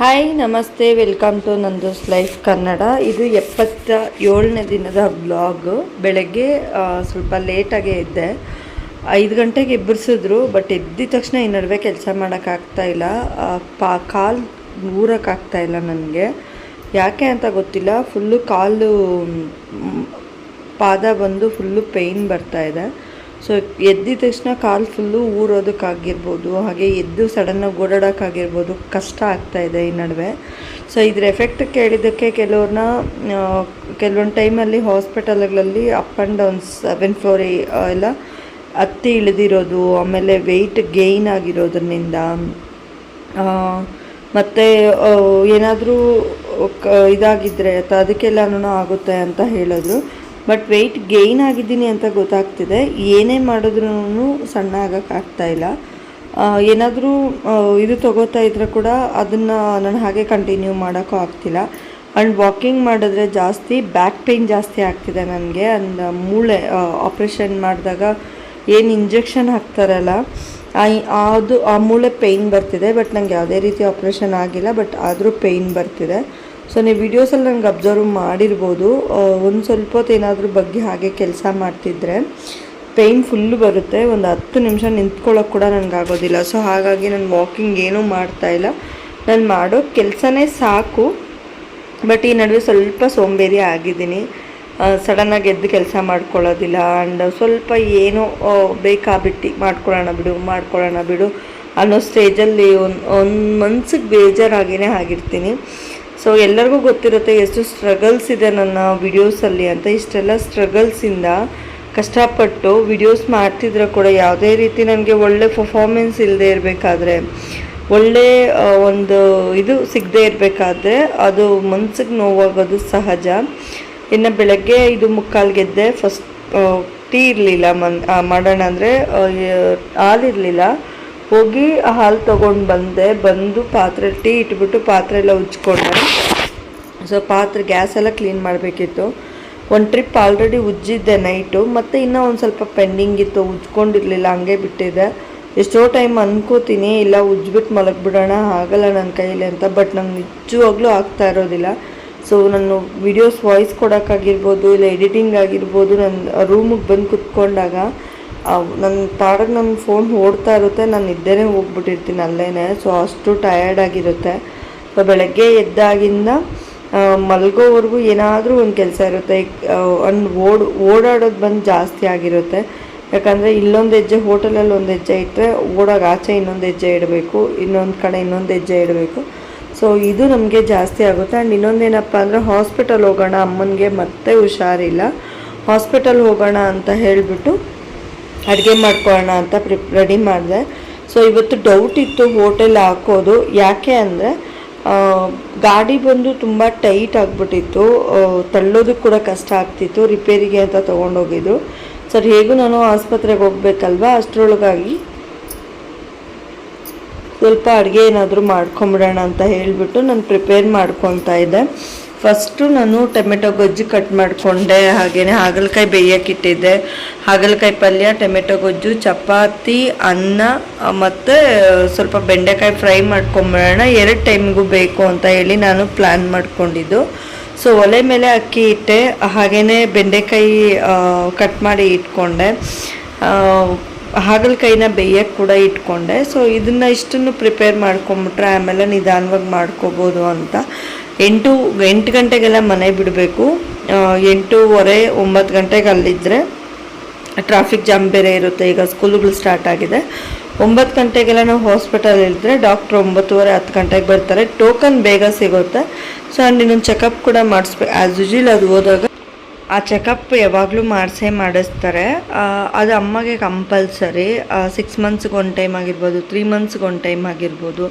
Hi ನಮಸ್ತೆ, welcome to ನಂದೂಸ್ life Kannada. ಇದು 77ನೇ ದಿನದ ಬ್ಲಾಗ್. ಬೆಳಗ್ಗೆ ಸ್ವಲ್ಪ ಲೇಟಾಗೇ ಇದ್ದೆ. 5 ಗಂಟೆಗೆ ಎಬ್ಬರಿಸಿದ್ರು, ಬಟ್ ಎದ್ದಿದ ತಕ್ಷಣ ಈ ನಡುವೆ ಕೆಲಸ ಮಾಡೋಕ್ಕಾಗ್ತಾಯಿಲ್ಲ. ಕಾಲು ಊರೋಕ್ಕಾಗ್ತಾಯಿಲ್ಲ ನನಗೆ. ಯಾಕೆ ಅಂತ ಗೊತ್ತಿಲ್ಲ. ಫುಲ್ಲು ಕಾಲು ಪಾದ ಬಂದು ಫುಲ್ಲು ಪೇಯ್ನ್ ಬರ್ತಾಯಿದೆ. ಸೊ ಎದ್ದಿದ ತಕ್ಷಣ ಕಾಲು ಫುಲ್ಲು ಊರೋದಕ್ಕಾಗಿರ್ಬೋದು, ಹಾಗೆ ಎದ್ದು ಸಡನ್ನಾಗಿ ಓಡಾಡೋಕ್ಕಾಗಿರ್ಬೋದು, ಕಷ್ಟ ಆಗ್ತಾಯಿದೆ ಈ ನಡುವೆ. ಸೊ ಇದ್ರ ಎಫೆಕ್ಟ್ ಕೇಳಿದ್ದಕ್ಕೆ ಕೆಲವೊಂದು ಟೈಮಲ್ಲಿ ಹಾಸ್ಪಿಟಲ್ಗಳಲ್ಲಿ ಅಪ್ ಆ್ಯಂಡ್ ಡೌನ್ 7 ಫ್ಲೋರ್ ಎಲ್ಲ ಹತ್ತಿ ಇಳಿದಿರೋದು, ಆಮೇಲೆ ವೆಯ್ಟ್ ಗೇಯ್ನ್ ಆಗಿರೋದ್ರಿಂದ, ಮತ್ತು ಏನಾದರೂ ಇದಾಗಿದ್ದರೆ ಅದಕ್ಕೆಲ್ಲನೂ ಆಗುತ್ತೆ ಅಂತ ಹೇಳಿದ್ರು. ಬಟ್ ವೆಯ್ಟ್ ಗೇಯ್ನ್ ಆಗಿದ್ದೀನಿ ಅಂತ ಗೊತ್ತಾಗ್ತಿದೆ. ಏನೇ ಮಾಡಿದ್ರೂ ಸಣ್ಣ ಆಗೋಕ್ಕಾಗ್ತಾಯಿಲ್ಲ. ಏನಾದರೂ ಇದು ತೊಗೋತಾ ಇದ್ದರೆ ಕೂಡ ಅದನ್ನು ನಾನು ಹಾಗೆ ಕಂಟಿನ್ಯೂ ಮಾಡೋಕ್ಕೂ ಆಗ್ತಿಲ್ಲ. ಆ್ಯಂಡ್ ವಾಕಿಂಗ್ ಮಾಡಿದ್ರೆ ಜಾಸ್ತಿ ಬ್ಯಾಕ್ ಪೇಯ್ನ್ ಜಾಸ್ತಿ ಆಗ್ತಿದೆ ನನಗೆ. ಆ್ಯಂಡ್ ಮೂಳೆ ಆಪ್ರೇಷನ್ ಮಾಡಿದಾಗ ಏನು ಇಂಜೆಕ್ಷನ್ ಹಾಕ್ತಾರಲ್ಲ, ಆ ಮೂಳೆ ಪೇಯ್ನ್ ಬರ್ತಿದೆ. ಬಟ್ ನನಗೆ ಯಾವುದೇ ರೀತಿ ಆಪ್ರೇಷನ್ ಆಗಿಲ್ಲ, ಬಟ್ ಆದರೂ ಪೇಯ್ನ್ ಬರ್ತಿದೆ. ಸೊ ನೀವು ವೀಡಿಯೋಸಲ್ಲಿ ನನಗೆ ಅಬ್ಸರ್ವ್ ಮಾಡಿರ್ಬೋದು. ಒಂದು ಸ್ವಲ್ಪ ಹೊತ್ತು ಏನಾದರೂ ಬಗ್ಗೆ ಹಾಗೆ ಕೆಲಸ ಮಾಡ್ತಿದ್ರೆ ಪೇಯ್ನ್ ಫುಲ್ಲು ಬರುತ್ತೆ. ಒಂದು 10 ನಿಮಿಷ ನಿಂತ್ಕೊಳ್ಳೋಕೆ ಕೂಡ ನನಗಾಗೋದಿಲ್ಲ. ಸೊ ಹಾಗಾಗಿ ನಾನು ವಾಕಿಂಗ್ ಏನೂ ಮಾಡ್ತಾಯಿಲ್ಲ. ನಾನು ಮಾಡೋ ಕೆಲಸನೇ ಸಾಕು. ಬಟ್ ಈ ನಡುವೆ ಸ್ವಲ್ಪ ಸೋಂಬೇರಿ ಆಗಿದ್ದೀನಿ. ಸಡನ್ನಾಗಿ ಎದ್ದು ಕೆಲಸ ಮಾಡ್ಕೊಳ್ಳೋದಿಲ್ಲ. ಆ್ಯಂಡ್ ಸ್ವಲ್ಪ ಏನೋ ಬೇಕಾಬಿಟ್ಟು ಮಾಡ್ಕೊಳ್ಳೋಣ ಬಿಡು ಅನ್ನೋ ಸ್ಟೇಜಲ್ಲಿ ಒಂದು ಮನ್ಸಿಗೆ ಬೇಜಾರಾಗಿಯೇ ಆಗಿರ್ತೀನಿ. ಸೊ ಎಲ್ಲರಿಗೂ ಗೊತ್ತಿರುತ್ತೆ ಎಷ್ಟು ಸ್ಟ್ರಗಲ್ಸ್ ಇದೆ ನನ್ನ ವಿಡಿಯೋಸಲ್ಲಿ ಅಂತ. ಇಷ್ಟೆಲ್ಲ ಸ್ಟ್ರಗಲ್ಸಿಂದ ಕಷ್ಟಪಟ್ಟು ವಿಡಿಯೋಸ್ ಮಾಡ್ತಿದ್ರೆ ಕೂಡ ಯಾವುದೇ ರೀತಿ ನನಗೆ ಒಳ್ಳೆ ಪರ್ಫಾರ್ಮೆನ್ಸ್ ಇಲ್ಲದೆ ಇರಬೇಕಾದ್ರೆ, ಒಳ್ಳೆ ಒಂದು ಇದು ಸಿಗದೆ ಇರಬೇಕಾದ್ರೆ ಅದು ಮನ್ಸಿಗೆ ನೋವಾಗೋದು ಸಹಜ. ಇನ್ನು ಬೆಳಗ್ಗೆ 5:45 ಎದ್ದೆ. ಫಸ್ಟ್ ಟೀ ಇರಲಿಲ್ಲ, ಮಾಡೋಣ ಅಂದರೆ ಹಾಲಿರಲಿಲ್ಲ. ಹೋಗಿ ಹಾಲು ತೊಗೊಂಡು ಬಂದು ಪಾತ್ರೆ ಟೀ ಇಟ್ಬಿಟ್ಟು ಪಾತ್ರೆ ಎಲ್ಲ ಉಜ್ಜಿಕೊಂಡೆ. ಸೊ ಗ್ಯಾಸ್ ಎಲ್ಲ ಕ್ಲೀನ್ ಮಾಡಬೇಕಿತ್ತು. ಒಂದು ಟ್ರಿಪ್ ಆಲ್ರೆಡಿ ಉಜ್ಜಿದ್ದೆ ನೈಟು, ಮತ್ತು ಇನ್ನೂ ಒಂದು ಸ್ವಲ್ಪ ಪೆಂಡಿಂಗ್ ಇತ್ತು, ಉಜ್ಕೊಂಡಿರಲಿಲ್ಲ, ಹಂಗೆ ಬಿಟ್ಟಿದ್ದೆ. ಎಷ್ಟೋ ಟೈಮ್ ಅನ್ಕೋತೀನಿ ಇಲ್ಲ ಉಜ್ಜಿಬಿಟ್ಟು ಮಲಗಿಬಿಡೋಣ, ಆಗಲ್ಲ ನನ್ನ ಕೈಯಲ್ಲಿ ಅಂತ. ಬಟ್ ನಂಗೆ ನಿಜವಾಗ್ಲೂ ಆಗ್ತಾ ಇರೋದಿಲ್ಲ. ಸೊ ನಾನು ವಿಡಿಯೋಸ್ ವಾಯ್ಸ್ ಕೊಡೋಕ್ಕಾಗಿರ್ಬೋದು, ಇಲ್ಲ ಎಡಿಟಿಂಗ್ ಆಗಿರ್ಬೋದು, ನನ್ನ ರೂಮಿಗೆ ಬಂದು ಕುತ್ಕೊಂಡಾಗ ನನ್ನ ಪಾಡಿಗೆ ನನ್ನ ಫೋನ್ ಓಡ್ತಾ ಇರುತ್ತೆ, ನಾನು ನಿದ್ದೆನೇ ಹೋಗ್ಬಿಟ್ಟಿರ್ತೀನಿ ಅಲ್ಲೇ. ಸೊ ಅಷ್ಟು ಟಯರ್ಡ್ ಆಗಿರುತ್ತೆ. ಸೊ ಬೆಳಗ್ಗೆ ಎದ್ದಾಗಿಂದ ಮಲಗೋವರೆಗೂ ಏನಾದರೂ ಒಂದು ಕೆಲಸ ಇರುತ್ತೆ. ಓಡಾಡೋದು ಬಂದು ಜಾಸ್ತಿ ಆಗಿರುತ್ತೆ. ಯಾಕಂದರೆ ಇಲ್ಲೊಂದು ಹೆಜ್ಜೆ, ಹೋಟೆಲಲ್ಲಿ ಒಂದು ಹೆಜ್ಜೆ ಇಟ್ಟರೆ ಓಡೋಕೆ ಆಚೆ ಇನ್ನೊಂದು ಹೆಜ್ಜೆ ಇಡಬೇಕು, ಇನ್ನೊಂದು ಕಡೆ ಇನ್ನೊಂದು ಹೆಜ್ಜೆ ಇಡಬೇಕು. ಸೊ ಇದು ನಮಗೆ ಜಾಸ್ತಿ ಆಗುತ್ತೆ. ಆ್ಯಂಡ್ ಇನ್ನೊಂದೇನಪ್ಪ ಅಂದರೆ ಹಾಸ್ಪಿಟಲ್ ಹೋಗೋಣ, ಅಮ್ಮನಿಗೆ ಮತ್ತೆ ಹುಷಾರಿಲ್ಲ, ಹಾಸ್ಪಿಟಲ್ ಹೋಗೋಣ ಅಂತ ಹೇಳಿಬಿಟ್ಟು ಅಡುಗೆ ಮಾಡ್ಕೊಳ್ಳೋಣ ಅಂತ ರೆಡಿ ಮಾಡಿದೆ. ಸೊ ಇವತ್ತು ಡೌಟ್ ಇತ್ತು ಹೋಟೆಲ್ ಹಾಕೋದು. ಯಾಕೆ ಅಂದರೆ ಗಾಡಿ ಬಂದು ತುಂಬ ಟೈಟ್ ಆಗಿಬಿಟ್ಟಿತ್ತು, ತಳ್ಳೋದಕ್ಕೆ ಕೂಡ ಕಷ್ಟ ಆಗ್ತಿತ್ತು. ರಿಪೇರಿಗೆ ಅಂತ ತೊಗೊಂಡೋಗಿದ್ದು. ಸರ್ ಹೇಗೂ ನಾನು ಆಸ್ಪತ್ರೆಗೆ ಹೋಗ್ಬೇಕಲ್ವ, ಅಷ್ಟರೊಳಗಾಗಿ ಸ್ವಲ್ಪ ಅಡುಗೆ ಏನಾದರೂ ಮಾಡ್ಕೊಂಬಿಡೋಣ ಅಂತ ಹೇಳಿಬಿಟ್ಟು ನಾನು ಪ್ರಿಪೇರ್ ಮಾಡ್ಕೊತಾ ಇದ್ದೆ. ಫಸ್ಟು ನಾನು ಟೊಮೆಟೊ ಗೊಜ್ಜು ಕಟ್ ಮಾಡಿಕೊಂಡೆ. ಹಾಗೆಯೇ ಹಾಗಲಕಾಯಿ ಬೇಯೋಕ್ಕಿಟ್ಟಿದ್ದೆ. ಹಾಗಲಕಾಯಿ ಪಲ್ಯ, ಟೊಮೆಟೊ ಗೊಜ್ಜು, ಚಪಾತಿ, ಅನ್ನ ಮತ್ತು ಸ್ವಲ್ಪ ಬೆಂಡೆಕಾಯಿ ಫ್ರೈ ಮಾಡ್ಕೊಂಬಿಡೋಣ. 2 ಟೈಮಿಗೂ ಬೇಕು ಅಂತ ಹೇಳಿ ನಾನು ಪ್ಲ್ಯಾನ್ ಮಾಡ್ಕೊಂಡಿದ್ದು. ಸೊ ಒಲೆ ಮೇಲೆ ಅಕ್ಕಿ ಇಟ್ಟೆ, ಹಾಗೆಯೇ ಬೆಂಡೆಕಾಯಿ ಕಟ್ ಮಾಡಿ ಇಟ್ಕೊಂಡೆ, ಹಾಗಲಕಾಯಿನ ಬೇಯಕ್ಕೆ ಕೂಡ ಇಟ್ಕೊಂಡೆ. ಸೊ ಇಷ್ಟನ್ನು ಪ್ರಿಪೇರ್ ಮಾಡ್ಕೊಂಬಿಟ್ರೆ ಆಮೇಲೆ ನಿಧಾನವಾಗಿ ಮಾಡ್ಕೋಬೋದು ಅಂತ. 8 ಗಂಟೆಗೆಲ್ಲ ಮನೆ ಬಿಡಬೇಕು. 8:15 9 ಗಂಟೆಗೆ ಅಲ್ಲಿದ್ದರೆ ಟ್ರಾಫಿಕ್ ಜಾಮ್ ಬೇರೆ ಇರುತ್ತೆ. ಈಗ ಸ್ಕೂಲುಗಳು ಸ್ಟಾರ್ಟ್ ಆಗಿದೆ. 9 ಗಂಟೆಗೆಲ್ಲ ನಾವು ಹಾಸ್ಪಿಟಲ್ ಇದ್ದರೆ ಡಾಕ್ಟ್ರು 9:30 10 ಗಂಟೆಗೆ ಬರ್ತಾರೆ. ಟೋಕನ್ ಬೇಗ ಸಿಗುತ್ತೆ. ಸೊ ಆ್ಯಂಡ್ ಇನ್ನೊಂದು ಚೆಕಪ್ ಕೂಡ ಮಾಡಿಸ್ಬೇಕು. ಆ್ಯಸ್ ಯೂಶುವಲ್ ಅದು ಹೋದಾಗ ಆ ಚೆಕಪ್ ಯಾವಾಗಲೂ ಮಾಡಿಸ್ತಾರೆ. ಅದು ಅಮ್ಮಗೆ ಕಂಪಲ್ಸರಿ. 6 ಮಂತ್ಸ್ಗೆ ಒಂದು ಟೈಮ್ ಆಗಿರ್ಬೋದು, 3 ಮಂತ್ಸ್ಗೆ ಒಂದು ಟೈಮ್ ಆಗಿರ್ಬೋದು,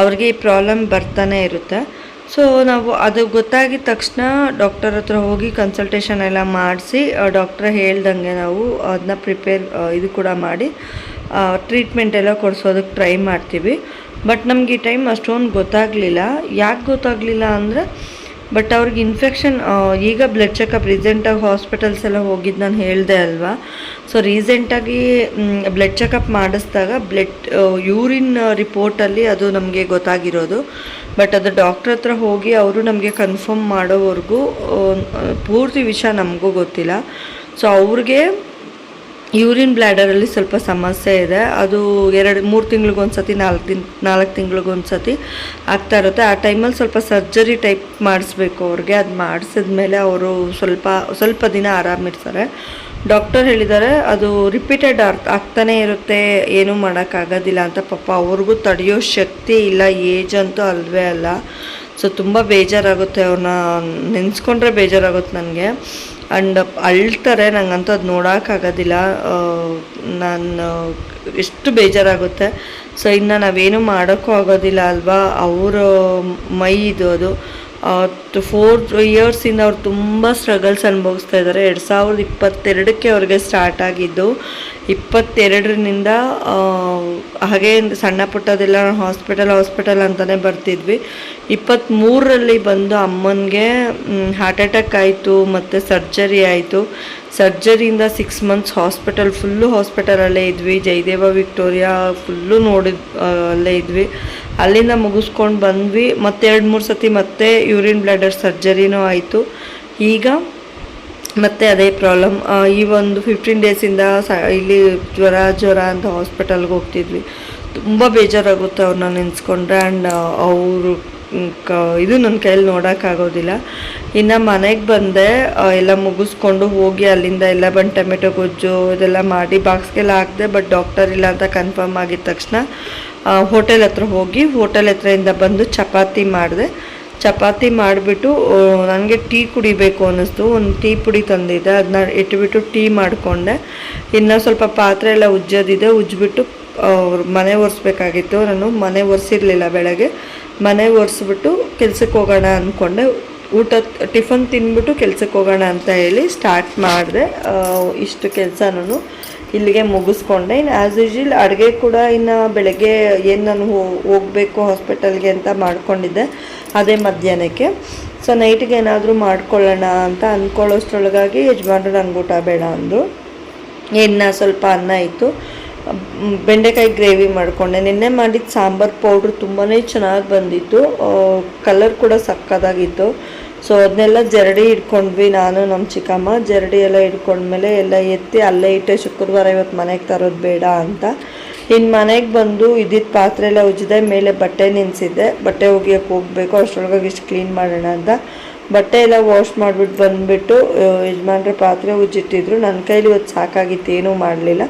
ಅವ್ರಿಗೆ ಈ ಪ್ರಾಬ್ಲಮ್ ಬರ್ತಾನೆ ಇರುತ್ತೆ. ಸೊ ನಾವು ಅದು ಗೊತ್ತಾಗಿದ ತಕ್ಷಣ ಡಾಕ್ಟರ್ ಹತ್ರ ಹೋಗಿ ಕನ್ಸಲ್ಟೇಷನ್ ಎಲ್ಲ ಮಾಡಿಸಿ ಡಾಕ್ಟ್ರ್ ಹೇಳ್ದಂಗೆ ನಾವು ಅದನ್ನ ಇದು ಕೂಡ ಮಾಡಿ ಟ್ರೀಟ್ಮೆಂಟ್ ಎಲ್ಲ ಕೊಡಿಸೋದಕ್ಕೆ ಟ್ರೈ ಮಾಡ್ತೀವಿ. ಬಟ್ ನಮಗೆ ಈ ಟೈಮ್ ಅಷ್ಟೊಂದು ಗೊತ್ತಾಗಲಿಲ್ಲ. ಯಾಕೆ ಗೊತ್ತಾಗಲಿಲ್ಲ ಅಂದರೆ, ಬಟ್ ಅವ್ರಿಗೆ ಇನ್ಫೆಕ್ಷನ್ ಈಗ ಬ್ಲಡ್ ಚೆಕಪ್ ರೀಸೆಂಟಾಗಿ ಹಾಸ್ಪಿಟಲ್ಸ್ ಎಲ್ಲ ಹೋಗಿದ್ದು ನಾನು ಹೇಳಿದೆ ಅಲ್ವಾ. ಸೊ ರೀಸೆಂಟಾಗಿ ಬ್ಲಡ್ ಚೆಕಪ್ ಮಾಡಿಸಿದಾಗ ಯೂರಿನ್ ರಿಪೋರ್ಟಲ್ಲಿ ಅದು ನಮಗೆ ಗೊತ್ತಾಗಿರೋದು. ಬಟ್ ಅದು ಡಾಕ್ಟ್ರ್ ಹತ್ರ ಹೋಗಿ ಅವರು ನಮಗೆ ಕನ್ಫರ್ಮ್ ಮಾಡೋವರೆಗೂ ಪೂರ್ತಿ ವಿಷಯ ನಮಗೂ ಗೊತ್ತಿಲ್ಲ. ಸೊ ಅವ್ರಿಗೆ ಯೂರಿನ್ ಬ್ಲ್ಯಾಡರಲ್ಲಿ ಸ್ವಲ್ಪ ಸಮಸ್ಯೆ ಇದೆ. ಅದು 2-3 ತಿಂಗಳಿಗೊಂದ್ಸತಿ 4 ತಿಂಗಳಿಗೊಂದ್ಸತಿ ಆಗ್ತಾ ಇರುತ್ತೆ. ಆ ಟೈಮಲ್ಲಿ ಸ್ವಲ್ಪ ಸರ್ಜರಿ ಟೈಪ್ ಮಾಡಿಸ್ಬೇಕು ಅವ್ರಿಗೆ. ಅದು ಮಾಡಿಸಿದ್ಮೇಲೆ ಅವರು ಸ್ವಲ್ಪ ದಿನ ಆರಾಮಿರ್ತಾರೆ. ಡಾಕ್ಟರ್ ಹೇಳಿದ್ದಾರೆ ಅದು ರಿಪೀಟೆಡ್ ಆಗ್ತಾನೇ ಇರುತ್ತೆ, ಏನೂ ಮಾಡೋಕ್ಕಾಗೋದಿಲ್ಲ ಅಂತ. ಪಾಪ ಅವ್ರಿಗೂ ತಡೆಯೋ ಶಕ್ತಿ ಇಲ್ಲ, ಏಜ್ ಅಂತೂ ಅಲ್ವೇ ಅಲ್ಲ. ಸೊ ತುಂಬ ಬೇಜಾರಾಗುತ್ತೆ, ಅವ್ರನ್ನ ನೆನೆಸ್ಕೊಂಡ್ರೆ ಬೇಜಾರಾಗುತ್ತೆ ನನಗೆ. ಆ್ಯಂಡ್ ಅಳ್ತಾರೆ, ನಂಗಂತೂ ಅದು ನೋಡೋಕ್ಕಾಗೋದಿಲ್ಲ. ನಾನು ಎಷ್ಟು ಬೇಜಾರಾಗುತ್ತೆ. ಸೊ ಇನ್ನು ನಾವೇನು ಮಾಡೋಕ್ಕೂ ಆಗೋದಿಲ್ಲ ಅಲ್ವಾ. ಅವರ ಮೈ ಅದು 4 ಇಯರ್ಸಿಂದ ಅವ್ರು ತುಂಬ ಸ್ಟ್ರಗಲ್ಸ್ ಅನುಭವಿಸ್ತಾ ಇದ್ದಾರೆ. 2022ಕ್ಕೆ ಅವ್ರಿಗೆ ಸ್ಟಾರ್ಟ್ ಆಗಿದ್ದು. 22ರಿಂದ ಹಾಗೆ ಸಣ್ಣ ಪುಟ್ಟದೆಲ್ಲ ಹಾಸ್ಪಿಟಲ್ ಅಂತಲೇ ಬರ್ತಿದ್ವಿ. 23ರಲ್ಲಿ ಬಂದು ಅಮ್ಮನಿಗೆ ಹಾರ್ಟ್ ಅಟ್ಯಾಕ್ ಆಯಿತು ಮತ್ತು ಸರ್ಜರಿ ಆಯಿತು. ಸರ್ಜರಿಯಿಂದ 6 ಮಂತ್ಸ್ ಫುಲ್ಲು ಹಾಸ್ಪಿಟಲಲ್ಲೇ ಇದ್ವಿ. ಜಯದೇವ ವಿಕ್ಟೋರಿಯಾ ಫುಲ್ಲು ಅಲ್ಲೇ ಇದ್ವಿ. ಅಲ್ಲಿಂದ ಮುಗಿಸ್ಕೊಂಡು ಬಂದ್ವಿ. ಮತ್ತೆ 2-3 ಸತಿ ಮತ್ತೆ ಯೂರಿನ್ ಬ್ಲ್ಯಾಡರ್ ಸರ್ಜರಿನೂ ಆಯಿತು. ಈಗ ಮತ್ತೆ ಅದೇ ಪ್ರಾಬ್ಲಮ್. ಈ ಒಂದು 15 ಡೇಸಿಂದ ಇಲ್ಲಿ ಜ್ವರ ಅಂತ ಹಾಸ್ಪಿಟಲ್ಗೆ ಹೋಗ್ತಿದ್ವಿ. ತುಂಬ ಬೇಜಾರಾಗುತ್ತೆ ಅವ್ರನ್ನ ನೆನೆಸ್ಕೊಂಡ್ರೆ. ಆ್ಯಂಡ್ ಅವರು ಇದು ನನ್ನ ಕೈಯಲ್ಲಿ ನೋಡೋಕ್ಕಾಗೋದಿಲ್ಲ. ಇನ್ನು ಮನೆಗೆ ಬಂದೆ, ಎಲ್ಲ ಮುಗಿಸ್ಕೊಂಡು ಹೋಗಿ ಅಲ್ಲಿಂದ ಎಲ್ಲ ಬಂದು ಟೊಮೆಟೊ ಗೊಜ್ಜು ಇದೆಲ್ಲ ಮಾಡಿ ಬಾಕ್ಸ್ಗೆಲ್ಲ ಹಾಕಿದೆ. ಬಟ್ ಡಾಕ್ಟರ್ ಇಲ್ಲ ಅಂತ ಕನ್ಫರ್ಮ್ ಆಗಿದ ತಕ್ಷಣ ಹೋಟೆಲ್ ಹತ್ರ ಹೋಗಿ ಹೋಟೆಲ್ ಹತ್ರದಿಂದ ಬಂದು ಚಪಾತಿ ಮಾಡಿದೆ. ಚಪಾತಿ ಮಾಡಿಬಿಟ್ಟು ನನಗೆ ಟೀ ಕುಡಿಬೇಕು ಅನ್ನಿಸ್ತು. ಒಂದು ಟೀ ಪುಡಿ ತಂದಿದ್ದೆ, ಅದನ್ನ ಇಟ್ಬಿಟ್ಟು ಟೀ ಮಾಡಿಕೊಂಡೆ. ಇನ್ನು ಸ್ವಲ್ಪ ಪಾತ್ರೆ ಎಲ್ಲ ಉಜ್ಜಿಬಿಟ್ಟು ಮನೆ ಒರೆಸ್ಬೇಕಾಗಿತ್ತು. ನಾನು ಮನೆ ಒರೆಸಿರಲಿಲ್ಲ ಬೆಳಗ್ಗೆ. ಮನೆ ಒರೆಸ್ಬಿಟ್ಟು ಕೆಲ್ಸಕ್ಕೆ ಹೋಗೋಣ ಅಂದ್ಕೊಂಡೆ. ಟಿಫನ್ ತಿಂದ್ಬಿಟ್ಟು ಕೆಲ್ಸಕ್ಕೆ ಹೋಗೋಣ ಅಂತ ಹೇಳಿ ಸ್ಟಾರ್ಟ್ ಮಾಡಿದೆ. ಇಷ್ಟು ಕೆಲಸನೂ ಇಲ್ಲಿಗೆ ಮುಗಿಸ್ಕೊಂಡೆ. ಇನ್ನು ಆ್ಯಸ್ ಯೂಶುವಲ್ ಅಡುಗೆ ಕೂಡ ಇನ್ನು ಬೆಳಗ್ಗೆ ಏನು ನಾನು ಹೋಗಬೇಕು ಹಾಸ್ಪಿಟಲ್ಗೆ ಅಂತ ಮಾಡ್ಕೊಂಡಿದ್ದೆ, ಅದೇ ಮಧ್ಯಾಹ್ನಕ್ಕೆ. ಸೊ ನೈಟ್ಗೆ ಏನಾದರೂ ಮಾಡ್ಕೊಳ್ಳೋಣ ಅಂತ ಅಂದ್ಕೊಳ್ಳೋಷ್ಟ್ರೊಳಗಾಗಿ ಯಜಮಾನ್ರು ನಂಗೆ ಊಟ ಬೇಡ ಅಂದರು. ಇನ್ನು ಸ್ವಲ್ಪ ಅನ್ನ ಇತ್ತು, ಬೆಂಡೆಕಾಯಿ ಗ್ರೇವಿ ಮಾಡಿಕೊಂಡೆ. ನಿನ್ನೆ ಮಾಡಿದ ಸಾಂಬಾರು ಪೌಡ್ರ್ ತುಂಬಾ ಚೆನ್ನಾಗಿ ಬಂದಿತ್ತು, ಕಲರ್ ಕೂಡ ಸಕ್ಕತ್ತಾಗಿತ್ತು. ಸೊ ಅದನ್ನೆಲ್ಲ ಜರಡಿ ಇಟ್ಕೊಂಡ್ವಿ, ನಾನು ನಮ್ಮ ಚಿಕ್ಕಮ್ಮ. ಜರಡಿ ಎಲ್ಲ ಇಟ್ಕೊಂಡ್ಮೇಲೆ ಎಲ್ಲ ಎತ್ತಿ ಅಲ್ಲೇ ಇಟ್ಟೆ. ಶುಕ್ರವಾರ ಇವತ್ತು ಮನೆಗೆ ತರೋದು ಬೇಡ ಅಂತ. ಇನ್ನು ಮನೆಗೆ ಬಂದು ಇದ್ದಿದ್ದ ಪಾತ್ರೆ ಎಲ್ಲ ಉಜ್ಜಿದೆ. ಮೇಲೆ ಬಟ್ಟೆ ನೆನೆಸಿದ್ದೆ, ಬಟ್ಟೆ ಒಗೆಯೋಕ್ಕೆ ಹೋಗಬೇಕು. ಅಷ್ಟರೊಳಗಾಗಿ ಇಷ್ಟು ಕ್ಲೀನ್ ಮಾಡೋಣ ಅಂತ ಬಟ್ಟೆ ಎಲ್ಲ ವಾಶ್ ಮಾಡಿಬಿಟ್ಟು ಬಂದುಬಿಟ್ಟು ಯಜಮಾನ್ರೆ ಪಾತ್ರೆ ಉಜ್ಜಿಟ್ಟಿದ್ರು. ನನ್ನ ಕೈಲಿ ಇವತ್ತು ಸಾಕಾಗಿತ್ತು, ಏನೂ ಮಾಡಲಿಲ್ಲ.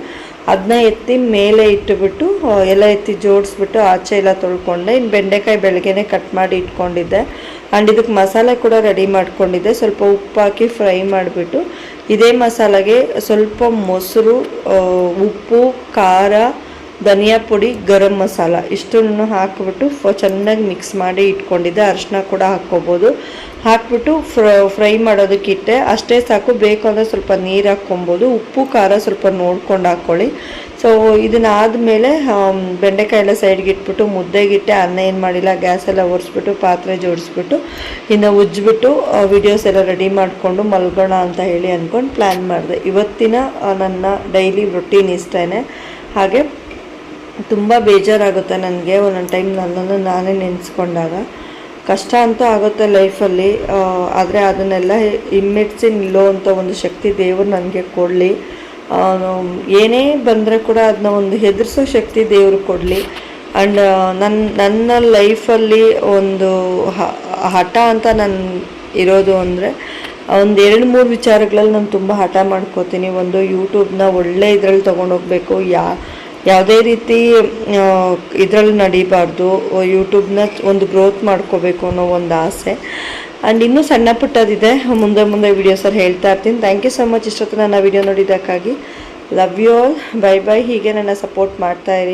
ಅದನ್ನ ಎತ್ತಿ ಮೇಲೆ ಇಟ್ಟುಬಿಟ್ಟು ಎಲ್ಲ ಎತ್ತಿ ಜೋಡಿಸ್ಬಿಟ್ಟು ಆಚೆ ಎಲ್ಲ ತೊಳ್ಕೊಂಡೆ. ಇನ್ನು ಬೆಂಡೆಕಾಯಿ ಬೆಳಗ್ಗೆನೇ ಕಟ್ ಮಾಡಿ ಇಟ್ಕೊಂಡಿದ್ದೆ. ಆ್ಯಂಡ್ ಇದಕ್ಕೆ ಮಸಾಲೆ ಕೂಡ ರೆಡಿ ಮಾಡ್ಕೊಂಡಿದ್ದೆ. ಸ್ವಲ್ಪ ಉಪ್ಪು ಹಾಕಿ ಫ್ರೈ ಮಾಡಿಬಿಟ್ಟು ಇದೇ ಮಸಾಲೆಗೆ ಸ್ವಲ್ಪ ಮೊಸರು, ಉಪ್ಪು, ಖಾರ, ಧನಿಯಾ ಪುಡಿ, ಗರಂ ಮಸಾಲ ಇಷ್ಟನ್ನು ಹಾಕಿಬಿಟ್ಟು ಚೆನ್ನಾಗಿ ಮಿಕ್ಸ್ ಮಾಡಿ ಇಟ್ಕೊಂಡಿದ್ದೆ. ಅರಿಶಿನ ಕೂಡ ಹಾಕ್ಕೋಬೋದು. ಹಾಕ್ಬಿಟ್ಟು ಫ್ರೈ ಮಾಡೋದಕ್ಕಿಟ್ಟೆ. ಅಷ್ಟೇ ಸಾಕು. ಬೇಕು ಅಂದರೆ ಸ್ವಲ್ಪ ನೀರು ಹಾಕ್ಕೊಬೋದು. ಉಪ್ಪು ಖಾರ ಸ್ವಲ್ಪ ನೋಡ್ಕೊಂಡು ಹಾಕ್ಕೊಳ್ಳಿ. ಸೊ ಇದನ್ನಾದಮೇಲೆ ಬೆಂಡೆಕಾಯಿ ಎಲ್ಲ ಸೈಡ್ಗೆ ಇಟ್ಬಿಟ್ಟು ಮುದ್ದೆಗಿಟ್ಟೆ. ಅನ್ನ ಏನು ಮಾಡಿಲ್ಲ, ಗ್ಯಾಸೆಲ್ಲ ಒರೆಸ್ಬಿಟ್ಟು ಪಾತ್ರೆ ಜೋಡಿಸ್ಬಿಟ್ಟು ಇನ್ನು ಉಜ್ಜಿಬಿಟ್ಟು ವಿಡಿಯೋಸ್ ಎಲ್ಲ ರೆಡಿ ಮಾಡಿಕೊಂಡು ಮಲ್ಗೋಣ ಅಂತ ಹೇಳಿ ಅಂದ್ಕೊಂಡು ಪ್ಲ್ಯಾನ್ ಮಾಡಿದೆ. ಇವತ್ತಿನ ನನ್ನ ಡೈಲಿ ರೊಟೀನ್ ಇಷ್ಟೇ. ಹಾಗೆ ತುಂಬ ಬೇಜಾರಾಗುತ್ತೆ ನನಗೆ ಒಂದೊಂದು ಟೈಮ್ ನನ್ನನ್ನು ನಾನೇ ನೆನೆಸ್ಕೊಂಡಾಗ. ಕಷ್ಟ ಅಂತೂ ಆಗುತ್ತೆ ಲೈಫಲ್ಲಿ, ಆದರೆ ಅದನ್ನೆಲ್ಲ ಹಿಮ್ಮೆಟ್ಟಿಸಿ ನಿಲ್ಲುವಂಥ ಒಂದು ಶಕ್ತಿ ದೇವರು ನನಗೆ ಕೊಡಲಿ. ಏನೇ ಬಂದರೆ ಕೂಡ ಅದನ್ನ ಒಂದು ಹೆದರಿಸೋ ಶಕ್ತಿ ದೇವರು ಕೊಡಲಿ. ಆ್ಯಂಡ್ ನನ್ನ ಲೈಫಲ್ಲಿ ಒಂದು ಹಠ ಅಂತ ನಾನು ಇರೋದು ಅಂದರೆ ಒಂದು 2-3 ವಿಚಾರಗಳಲ್ಲಿ ನಾನು ತುಂಬ ಹಠ ಮಾಡ್ಕೋತೀನಿ. ಒಂದು ಯೂಟ್ಯೂಬ್ನ ಒಳ್ಳೆ ಇದರಲ್ಲಿ ತೊಗೊಂಡೋಗ್ಬೇಕು, ಯಾವುದೇ ರೀತಿ ಇದರಲ್ಲಿ ನಡೀಬಾರ್ದು. ಯೂಟ್ಯೂಬ್ನ ಒಂದು ಗ್ರೋತ್ ಮಾಡ್ಕೋಬೇಕು ಅನ್ನೋ ಒಂದು ಆಸೆ. ಆ್ಯಂಡ್ ಇನ್ನೂ ಸಣ್ಣ ಪುಟ್ಟದಿದೆ, ಮುಂದೆ ವೀಡಿಯೋಸಲ್ಲಿ ಹೇಳ್ತಾ ಇರ್ತೀನಿ. ಥ್ಯಾಂಕ್ ಯು ಸೊ ಮಚ್ ಇಷ್ಟೊತ್ತು ನನ್ನ ವೀಡಿಯೋ ನೋಡಿದ್ದಕ್ಕಾಗಿ. Love you all. ಬೈ. ಹೀಗೆ ನನ್ನ ಸಪೋರ್ಟ್ ಮಾಡ್ತಾಯಿರಿ.